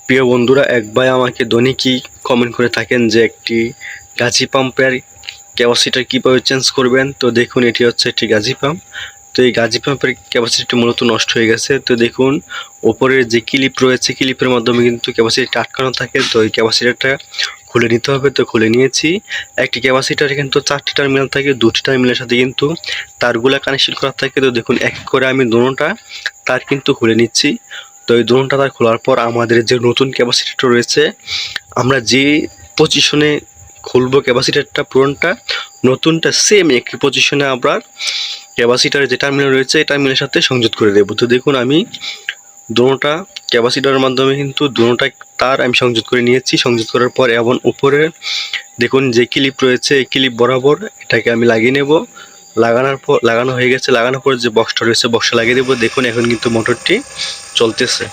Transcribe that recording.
প্রিয় বন্ধুরা, এক ভাই আমাকে দৈনিকই কমেন্ট করে থাকেন যে একটি গাজি পাম্পের ক্যাপাসিটার কীভাবে চেঞ্জ করবেন। তো দেখুন, এটি হচ্ছে একটি গাজি পাম্প। তো এই গাজি পাম্পের ক্যাপাসিটি মূলত নষ্ট হয়ে গেছে। তো দেখুন, ওপরের যে ক্লিপ রয়েছে, ক্লিপের মাধ্যমে কিন্তু ক্যাপাসিটিটা আটকানো থাকে। তো এই ক্যাপাসিটারটা খুলে নিতে হবে। তো খুলে নিয়েছি। একটি ক্যাপাসিটারে কিন্তু 4টি টার্মিনাল থাকে, 2টি টার্মিনালের সাথে কিন্তু তারগুলা কানেকশন করা থাকে। তো দেখুন, এক করে আমি দোনোটা তার কিন্তু খুলে নিচ্ছি। তো এই দোনোটা তার খোলার পর আমাদের যে নতুন ক্যাপাসিটারটা রয়েছে, আমরা যে পজিশনে খুলবো ক্যাপাসিটারটা পুরনটা, নতুনটা সেম একই পজিশনে আমরা ক্যাপাসিটারের যে টার্মিনাল রয়েছে এই টার্মিনালের সাথে সংযোগ করে দেবো। তো দেখুন, আমি দোনোটা ক্যাপাসিটারের মাধ্যমে কিন্তু দোনোটা তার আমি সংযোগ করে নিয়েছি। সংযোগ করার পর এবং উপরে দেখুন যে ক্লিপ রয়েছে, এই ক্লিপ বরাবর এটাকে আমি লাগিয়ে নেব। লাগানো হয়ে গেছে। লাগানোর পর যে বক্সটা রয়েছে, বক্সটা লাগিয়ে দেবো। দেখুন, এখন কিন্তু মোটরটি চলতেছে।